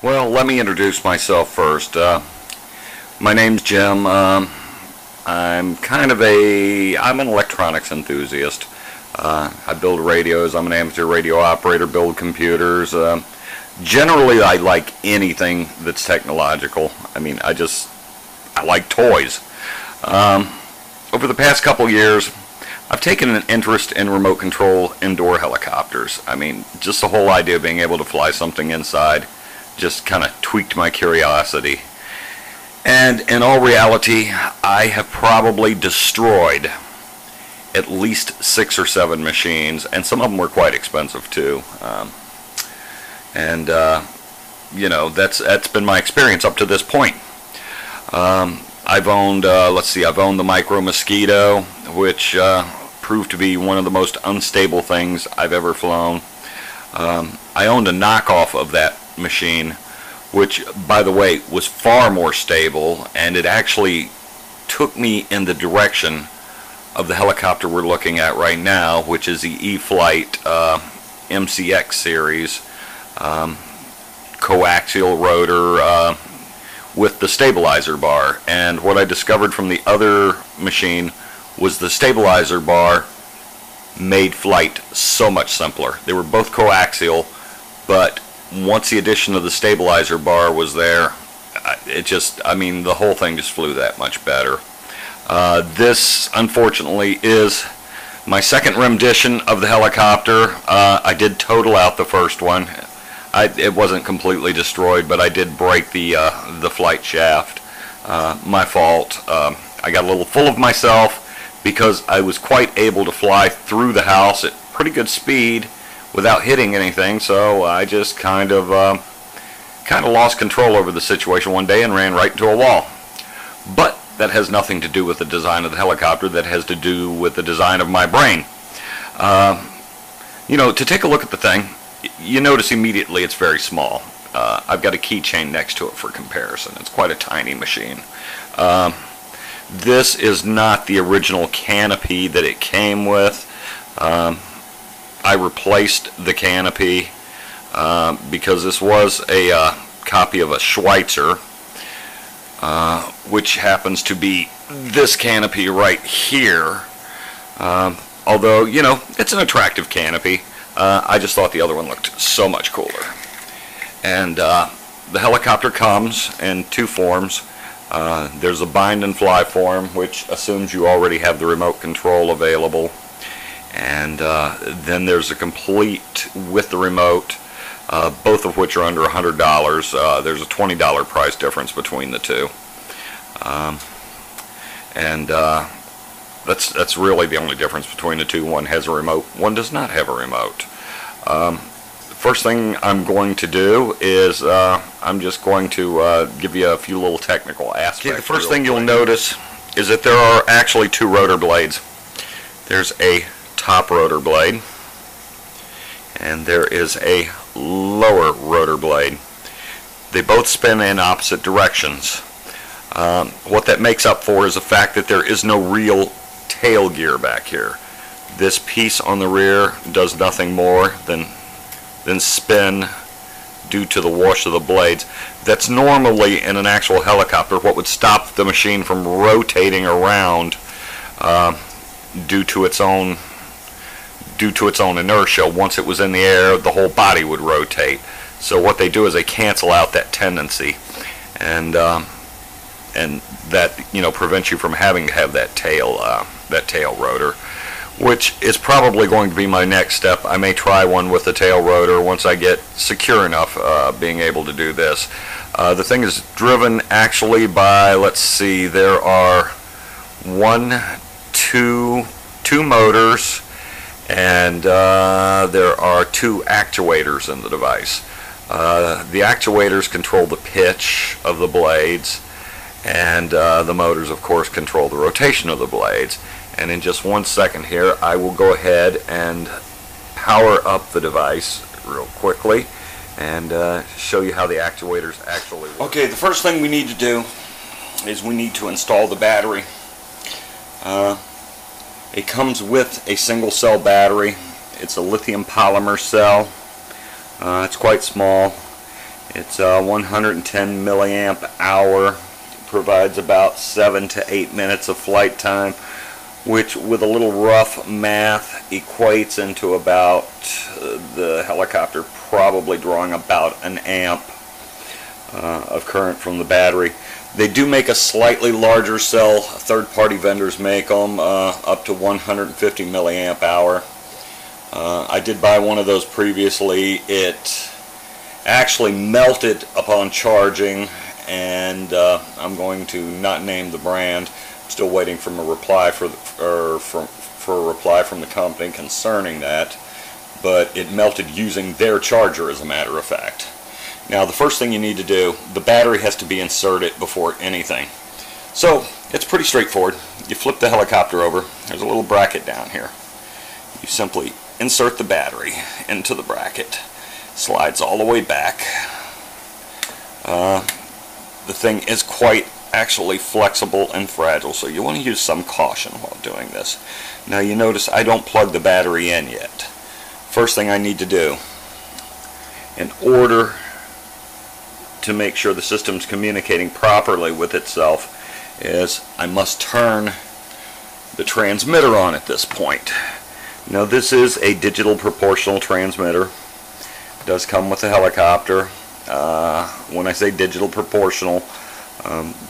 Well, let me introduce myself first. My name's Jim. I'm an electronics enthusiast. I build radios. I'm an amateur radio operator, build computers. Generally, I like anything that's technological. I like toys. Over the past couple years, I've taken an interest in remote control indoor helicopters. Just the whole idea of being able to fly something inside just kind of tweaked my curiosity. And in all reality, I have probably destroyed at least 6 or 7 machines, and some of them were quite expensive too. That's been my experience up to this point. I've owned the Micro Mosquito, which proved to be one of the most unstable things I've ever flown. I owned a knockoff of that machine, which, by the way, was far more stable, and it actually took me in the direction of the helicopter we're looking at right now, which is the E-Flite MCX series, coaxial rotor with the stabilizer bar. And what I discovered from the other machine was the stabilizer bar made flight so much simpler. They were both coaxial, but once the addition of the stabilizer bar was there, the whole thing just flew that much better. This, unfortunately, is my second rendition of the helicopter. I did total out the first one. It wasn't completely destroyed, but I did break the flight shaft. My fault. I got a little full of myself because I was quite able to fly through the house at pretty good speed without hitting anything, so I just kind of lost control over the situation one day and ran right into a wall. But that has nothing to do with the design of the helicopter. That has to do with the design of my brain. To take a look at the thing, you notice immediately it's very small. I've got a keychain next to it for comparison. It's quite a tiny machine. This is not the original canopy that it came with. I replaced the canopy because this was a copy of a Schweitzer, which happens to be this canopy right here. Although, it's an attractive canopy. I just thought the other one looked so much cooler. And the helicopter comes in 2 forms. There's a bind and fly form, which assumes you already have the remote control available. And then there's a complete with the remote, both of which are under $100. There's a $20 price difference between the two. That's really the only difference between the two. One has a remote, one does not have a remote. First thing I'm going to do is I'm just going to give you a few little technical aspects. Okay, the first thing you'll notice is that there are actually 2 rotor blades. There's a top rotor blade and there is a lower rotor blade. They both spin in opposite directions. What that makes up for is the fact that there is no real tail gear back here. This piece on the rear does nothing more than spin due to the wash of the blades. That's normally, in an actual helicopter, what would stop the machine from rotating around due to its own inertia. Once it was in the air, the whole body would rotate. So what they do is they cancel out that tendency, and that prevents you from having to have that tail rotor, which is probably going to be my next step. I may try one with the tail rotor once I get secure enough being able to do this. The thing is driven actually by, let's see, there are two motors, and there are 2 actuators in the device. The actuators control the pitch of the blades, and the motors, of course, control the rotation of the blades. And in just 1 second here, I will go ahead and power up the device real quickly and show you how the actuators actually work. Okay, the first thing we need to do is we need to install the battery. It comes with a single cell battery. It's a lithium polymer cell. It's quite small. It's 110 milliamp hour, provides about 7 to 8 minutes of flight time, which with a little rough math equates into about the helicopter probably drawing about an amp of current from the battery. They do make a slightly larger cell. Third-party vendors make them up to 150 milliamp hour. I did buy one of those previously. It actually melted upon charging, and I'm going to not name the brand. I'm still waiting for a reply for a reply from the company concerning that, but it melted using their charger, as a matter of fact. Now, the first thing you need to do, the battery has to be inserted before anything. So it's pretty straightforward. You flip the helicopter over. There's a little bracket down here. You simply insert the battery into the bracket. Slides all the way back. The thing is quite actually flexible and fragile, so you want to use some caution while doing this. Now, you notice I don't plug the battery in yet. First thing I need to do, in order to make sure the system's communicating properly with itself, is I must turn the transmitter on at this point. Now, this is a digital proportional transmitter. It does come with a helicopter. When I say digital proportional,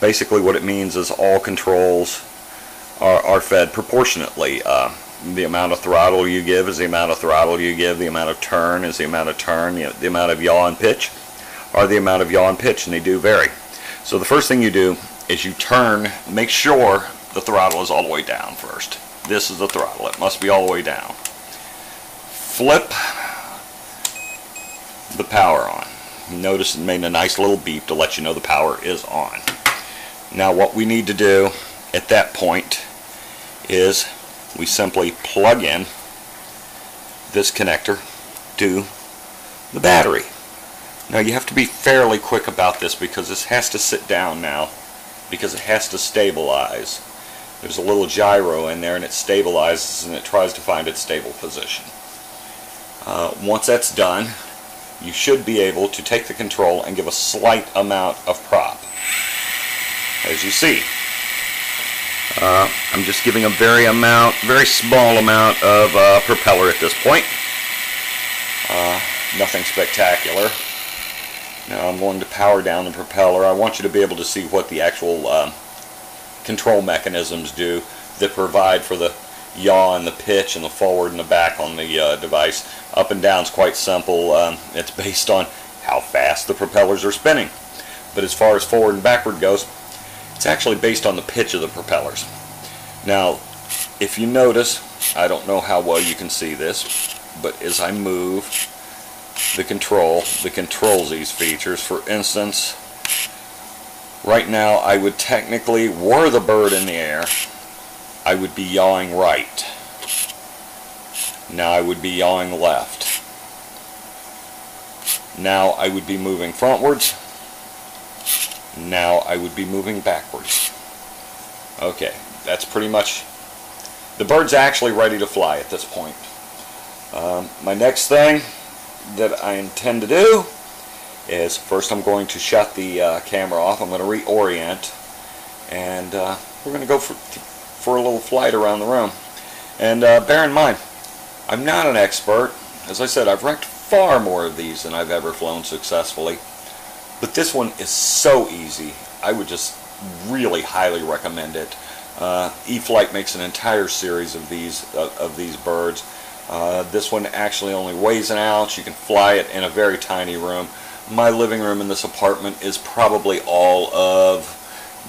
basically what it means is all controls are fed proportionately. The amount of throttle you give is the amount of throttle you give, the amount of turn is the amount of turn, the amount of yaw and pitch are the amount of yaw and pitch, and they do vary. So the first thing you do is you turn, make sure the throttle is all the way down first. This is the throttle, it must be all the way down. Flip the power on. Notice it made a nice little beep to let you know the power is on. Now, what we need to do at that point is we simply plug in this connector to the battery. Now, you have to be fairly quick about this because this has to sit down now, because it has to stabilize. There's a little gyro in there, and it stabilizes and it tries to find its stable position. Once that's done, you should be able to take the control and give a slight amount of prop. As you see, I'm just giving a very small amount of propeller at this point. Nothing spectacular. Now I'm going to power down the propeller. I want you to be able to see what the actual control mechanisms do that provide for the yaw and the pitch and the forward and the back on the device. Up and down is quite simple. It's based on how fast the propellers are spinning. But as far as forward and backward goes, it's actually based on the pitch of the propellers. Now, if you notice, I don't know how well you can see this, but as I move the control that controls these features, for instance, right now I would technically, were the bird in the air, I would be yawing right. Now I would be yawing left. Now I would be moving frontwards. Now I would be moving backwards. Okay, that's pretty much, the bird's actually ready to fly at this point. My next thing that I intend to do is, first I'm going to shut the camera off. I'm going to reorient, and we're going to go for a little flight around the room. And bear in mind, I'm not an expert. As I said, I've wrecked far more of these than I've ever flown successfully. But this one is so easy. I would just really highly recommend it. E-Flite makes an entire series of these birds. This one actually only weighs an ounce. You can fly it in a very tiny room. My living room in this apartment is probably all of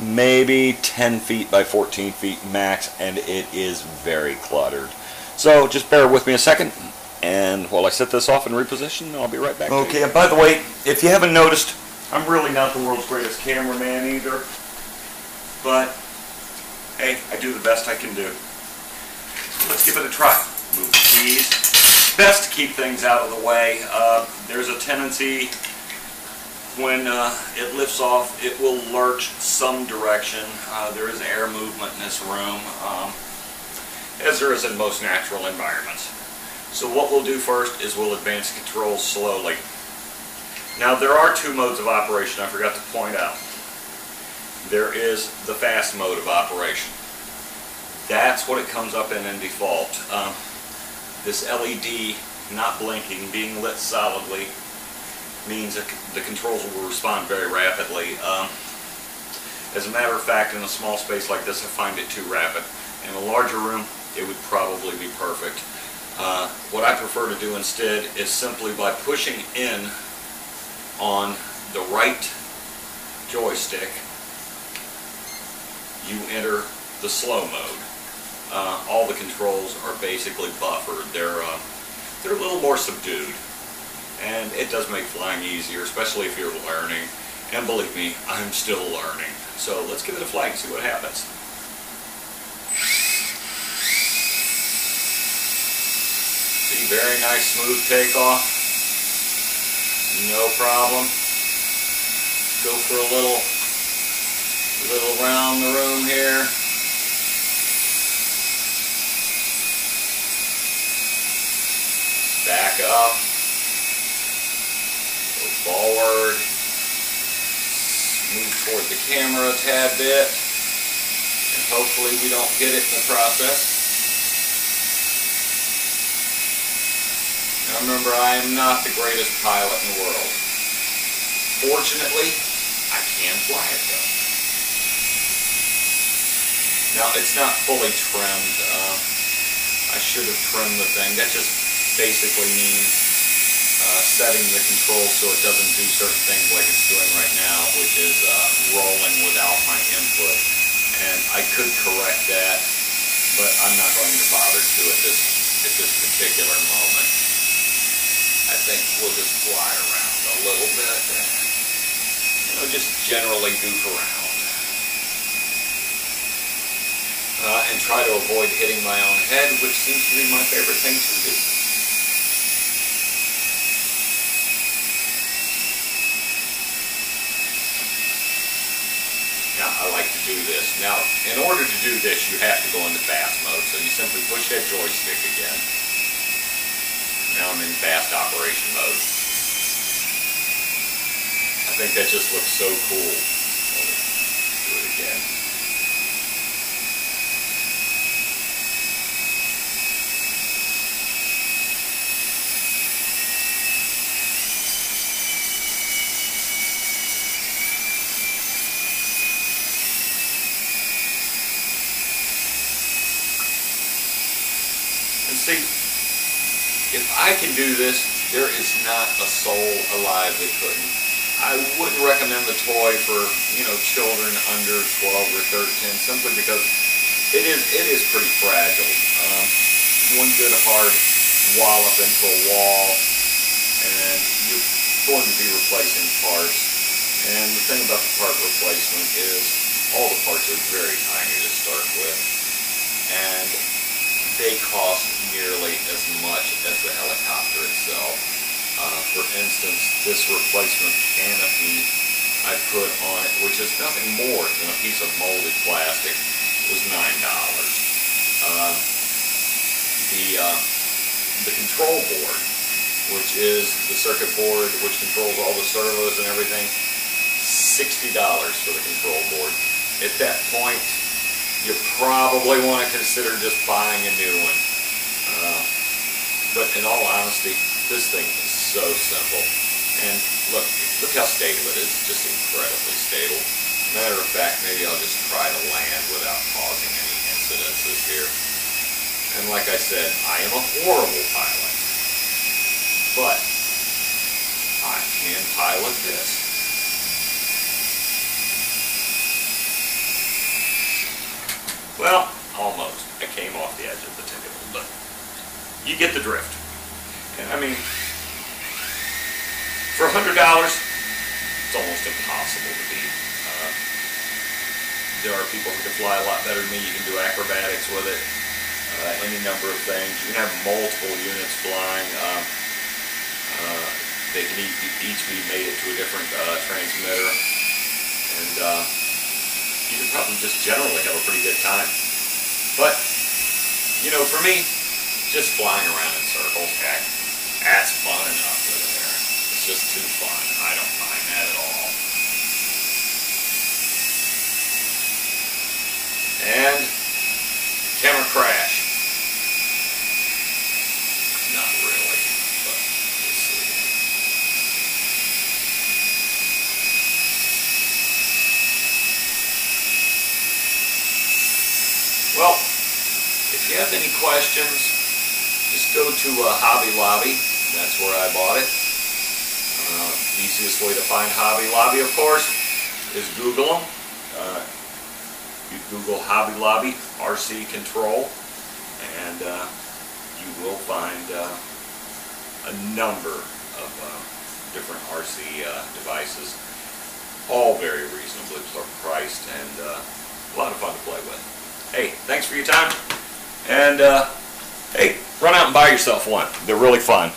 maybe 10 feet by 14 feet max, and it is very cluttered. So just bear with me a second, and while I set this off and reposition, I'll be right back. Okay, and by the way, if you haven't noticed, I'm really not the world's greatest cameraman either, but hey, I do the best I can do. So let's give it a try. Move the keys. Best to keep things out of the way. There's a tendency when it lifts off, it will lurch some direction. There is air movement in this room, as there is in most natural environments. So what we'll do first is we'll advance controls slowly. Now there are two modes of operation I forgot to point out. There is the fast mode of operation. That's what it comes up in default. This LED not blinking, being lit solidly, means that the controls will respond very rapidly. As a matter of fact, in a small space like this, I find it too rapid. In a larger room, it would probably be perfect. What I prefer to do instead is simply by pushing in on the right joystick, you enter the slow mode. All the controls are basically buffered. They're a little more subdued, and it does make flying easier, especially if you're learning. And believe me, I'm still learning. So let's give it a flight and see what happens. See, very nice smooth takeoff. No problem. Go for a little around the room here. Back up. Go forward. Move toward the camera a tad bit. And hopefully we don't hit it in the process. Now remember, I am not the greatest pilot in the world. Fortunately, I can fly it though. Now it's not fully trimmed. I should have trimmed the thing. That just basically means setting the control so it doesn't do certain things like it's doing right now, which is rolling without my input. And I could correct that, but I'm not going to bother to at this particular moment. I think we'll just fly around a little bit, just generally goof around. And try to avoid hitting my own head, which seems to be my favorite thing to do. Now, I like to do this. Now, in order to do this, you have to go into fast mode. So you simply push that joystick again. Now I'm in fast operation mode. I think that just looks so cool. Do it again. And see, if I can do this, there is not a soul alive that couldn't. I wouldn't recommend the toy for, children under 12 or 13, simply because it is pretty fragile. One good hard wallop into a wall, and you're going to be replacing parts. And the thing about the part replacement is all the parts are very tiny to start with, and they cost nearly as much as the helicopter itself. For instance, this replacement canopy I put on it, which is nothing more than a piece of molded plastic, was $9. The control board, which is the circuit board which controls all the servos and everything, $60 for the control board. At that point, you probably want to consider just buying a new one. But in all honesty, this thing is so simple. And look how stable it is. Just incredibly stable. Matter of fact, maybe I'll just try to land without causing any incidences here. And like I said, I am a horrible pilot. But I can pilot this. Well, almost. I came off the edge of the table, but you get the drift. And I mean, for $100, it's almost impossible to beat. There are people who can fly a lot better than me. You can do acrobatics with it, any number of things. You can have multiple units flying. They can each be mated to a different transmitter, and you can probably just generally have a pretty good time. But, for me, just flying around in circles, heck, that's fun enough over there. just too fun. I don't mind that at all. And camera crash. Not really, but we'll see. Well, if you have any questions, just go to Hobby Lobby. That's where I bought it. Easiest way to find Hobby Lobby, of course, is Google them. You Google Hobby Lobby RC Control, and you will find a number of different RC devices, all very reasonably priced and a lot of fun to play with. Hey, thanks for your time, and hey, run out and buy yourself one. They're really fun.